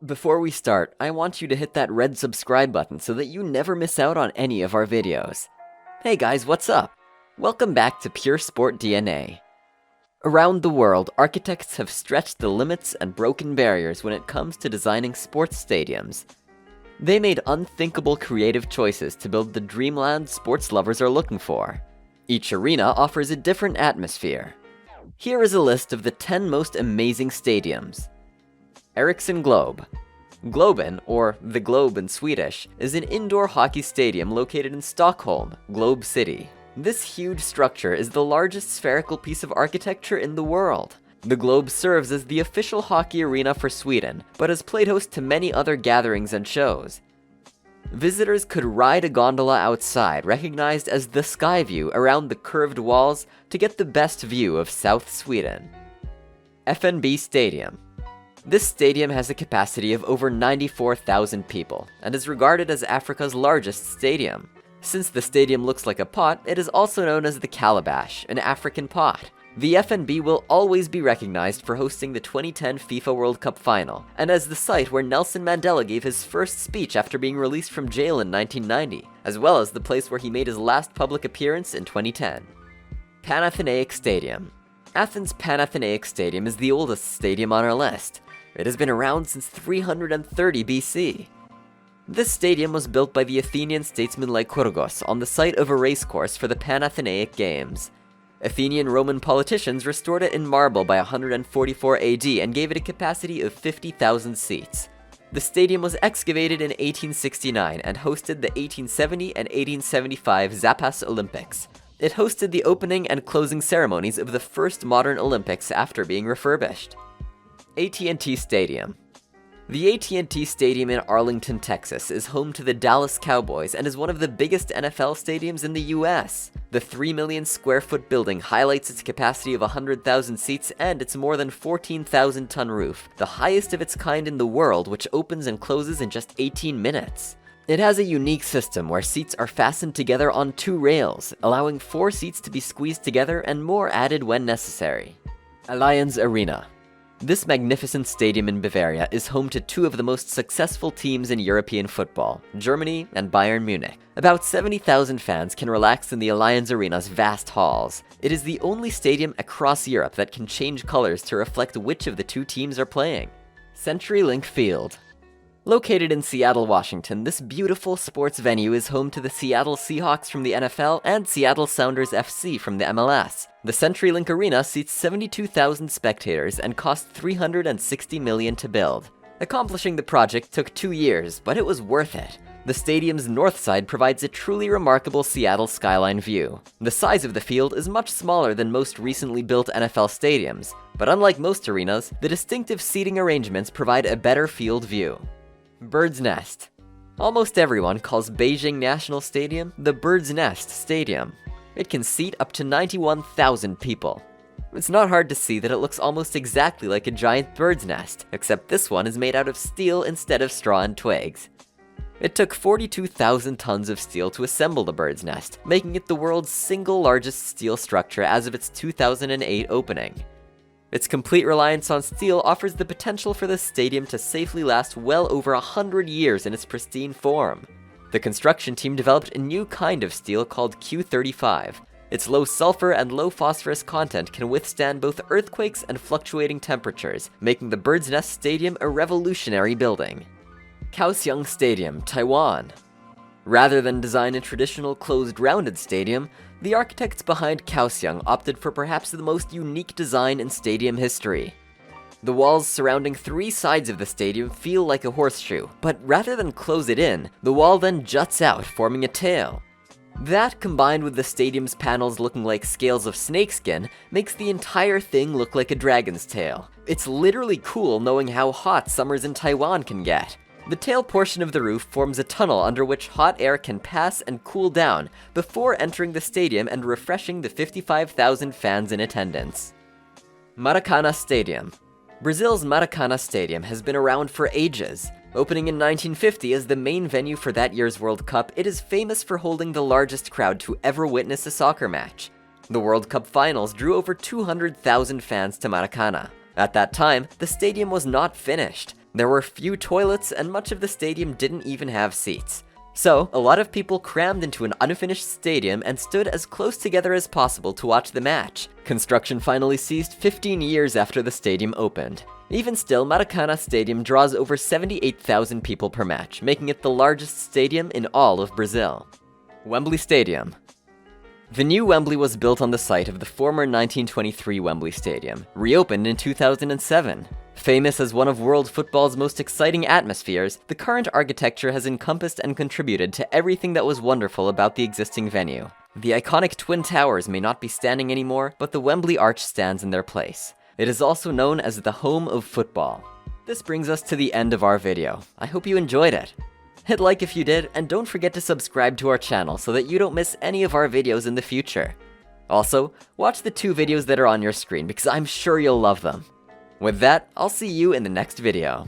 Before we start, I want you to hit that red subscribe button so that you never miss out on any of our videos. Hey guys, what's up? Welcome back to Pure Sport DNA. Around the world, architects have stretched the limits and broken barriers when it comes to designing sports stadiums. They made unthinkable creative choices to build the dreamland sports lovers are looking for. Each arena offers a different atmosphere. Here is a list of the 10 most amazing stadiums. Ericsson Globe. Globen, or the Globe in Swedish, is an indoor hockey stadium located in Stockholm, Globe City. This huge structure is the largest spherical piece of architecture in the world. The Globe serves as the official hockey arena for Sweden, but has played host to many other gatherings and shows. Visitors could ride a gondola outside, recognized as the Sky View, around the curved walls to get the best view of South Sweden. FNB Stadium. This stadium has a capacity of over 94,000 people, and is regarded as Africa's largest stadium. Since the stadium looks like a pot, it is also known as the Calabash, an African pot. The FNB will always be recognized for hosting the 2010 FIFA World Cup final, and as the site where Nelson Mandela gave his first speech after being released from jail in 1990, as well as the place where he made his last public appearance in 2010. Panathinaik Stadium. Athens Panathinaik Stadium is the oldest stadium on our list. It has been around since 330 BC. This stadium was built by the Athenian statesman Lycurgos on the site of a racecourse for the Panathinaik Games. Athenian Roman politicians restored it in marble by 144 AD and gave it a capacity of 50,000 seats. The stadium was excavated in 1869 and hosted the 1870 and 1875 Zapas Olympics. It hosted the opening and closing ceremonies of the first modern Olympics after being refurbished. ATT Stadium. The AT&T Stadium in Arlington, Texas is home to the Dallas Cowboys and is one of the biggest NFL stadiums in the US. The 3 million square foot building highlights its capacity of 100,000 seats and its more than 14,000 ton roof, the highest of its kind in the world, which opens and closes in just 18 minutes. It has a unique system where seats are fastened together on 2 rails, allowing 4 seats to be squeezed together and more added when necessary. Allianz Arena. This magnificent stadium in Bavaria is home to 2 of the most successful teams in European football, Germany and Bayern Munich. About 70,000 fans can relax in the Allianz Arena's vast halls. It is the only stadium across Europe that can change colors to reflect which of the 2 teams are playing. CenturyLink Field. Located in Seattle, Washington, this beautiful sports venue is home to the Seattle Seahawks from the NFL and Seattle Sounders FC from the MLS. The CenturyLink Arena seats 72,000 spectators and cost $360 million to build. Accomplishing the project took 2 years, but it was worth it. The stadium's north side provides a truly remarkable Seattle skyline view. The size of the field is much smaller than most recently built NFL stadiums, but unlike most arenas, the distinctive seating arrangements provide a better field view. Bird's Nest. Almost everyone calls Beijing National Stadium the Bird's Nest Stadium. It can seat up to 91,000 people. It's not hard to see that it looks almost exactly like a giant bird's nest, except this one is made out of steel instead of straw and twigs. It took 42,000 tons of steel to assemble the bird's nest, making it the world's single largest steel structure as of its 2008 opening. Its complete reliance on steel offers the potential for the stadium to safely last well over 100 years in its pristine form. The construction team developed a new kind of steel called Q35. Its low sulfur and low phosphorus content can withstand both earthquakes and fluctuating temperatures, making the Bird's Nest Stadium a revolutionary building. Kaohsiung Stadium, Taiwan. Rather than design a traditional closed rounded stadium, the architects behind Kaohsiung opted for perhaps the most unique design in stadium history. The walls surrounding 3 sides of the stadium feel like a horseshoe, but rather than close it in, the wall then juts out, forming a tail. That, combined with the stadium's panels looking like scales of snakeskin, makes the entire thing look like a dragon's tail. It's literally cool knowing how hot summers in Taiwan can get. The tail portion of the roof forms a tunnel under which hot air can pass and cool down before entering the stadium and refreshing the 55,000 fans in attendance. Maracana Stadium. Brazil's Maracana Stadium has been around for ages. Opening in 1950 as the main venue for that year's World Cup, it is famous for holding the largest crowd to ever witness a soccer match. The World Cup finals drew over 200,000 fans to Maracana. At that time, the stadium was not finished. There were few toilets, and much of the stadium didn't even have seats. So, a lot of people crammed into an unfinished stadium and stood as close together as possible to watch the match. Construction finally ceased 15 years after the stadium opened. Even still, Maracana Stadium draws over 78,000 people per match, making it the largest stadium in all of Brazil. Wembley Stadium. The new Wembley was built on the site of the former 1923 Wembley Stadium, reopened in 2007. Famous as one of world football's most exciting atmospheres, the current architecture has encompassed and contributed to everything that was wonderful about the existing venue. The iconic Twin Towers may not be standing anymore, but the Wembley Arch stands in their place. It is also known as the home of football. This brings us to the end of our video. I hope you enjoyed it. Hit like if you did, and don't forget to subscribe to our channel so that you don't miss any of our videos in the future. Also, watch the 2 videos that are on your screen because I'm sure you'll love them. With that, I'll see you in the next video.